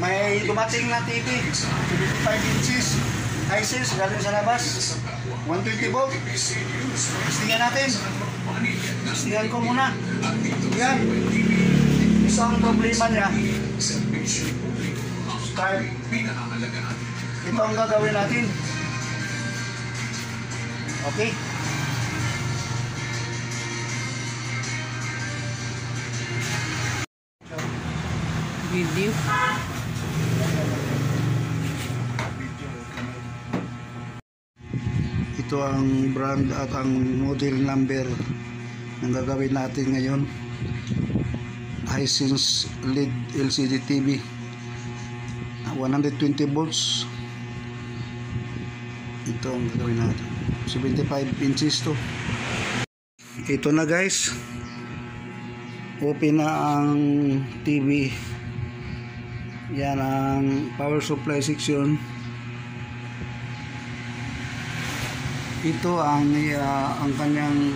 May dumating na TV, 75 inches, Hisense, galing sa labas, 120 volt. Testingan natin. Testingan ko muna. Yan. Isang problema niya. Start. Ito ang gagawin natin. Okay. Video. Ito ang brand at ang model number ng gagawin natin ngayon. Hisense LED LCD TV, 120 volts. Ito ang gagawin natin. 75 inches to. Ito na guys. Open na ang TV. Yan ang power supply section. Ito ang kanyang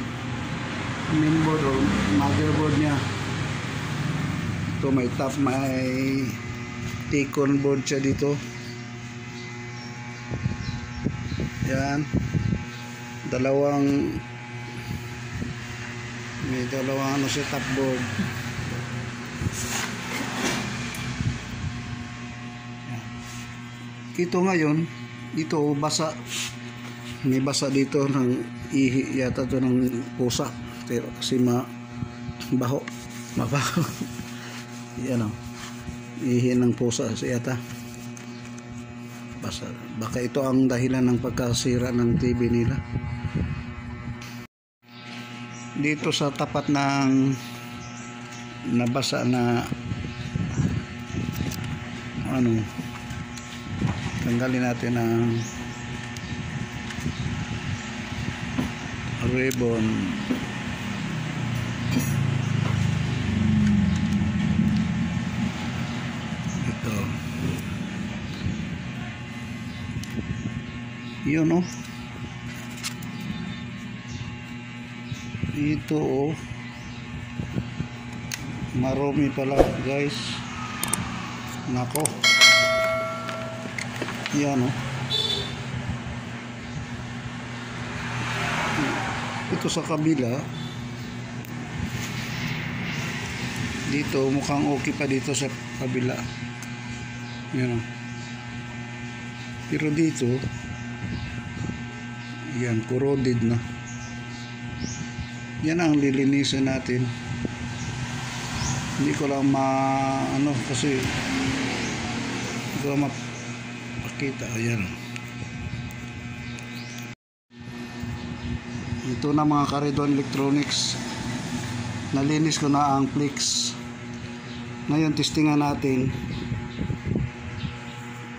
mainboard o motherboard niya. Ito may top, may T-con board siya dito. Yan. May dalawang ano siya, top board. Ito ngayon, dito basa. May basa dito ng ihi yata to ng pusa. Pero kasi mabaho. Yan o. Ihi ng pusa sa yata. Basa. Baka ito ang dahilan ng pagkasira ng TV nila. Dito sa tapat ng nabasa na ano, tanggalin natin ang ribbon. Ito yun o. Ito o, marumi pala guys. Nako, yan o. Ito sa kabila, dito mukhang okay pa dito sa kabila. Yan o. Pero dito, yan, corroded na. Yan ang lilinisin natin. Hindi ko lang ano kasi hindi ko lang mapakita. Ayan. Ito na mga Caridon Electronics. Nalinis ko na ang flex. Ngayon testingan natin.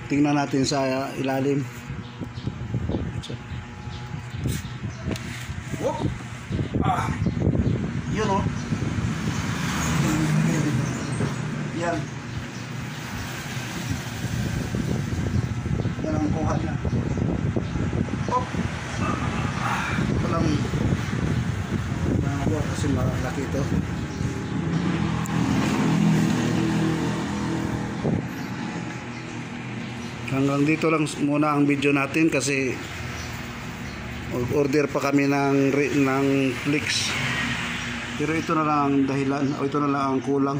Tingnan natin sa ilalim. Yun o. Yan. Yan ang kuha niya. Ito lang nakakuha kasi malaki ito. Hanggang dito lang muna ang video natin kasi order pa kami ng Flix. Pero ito na lang ang dahilan, o ito na lang ang kulang.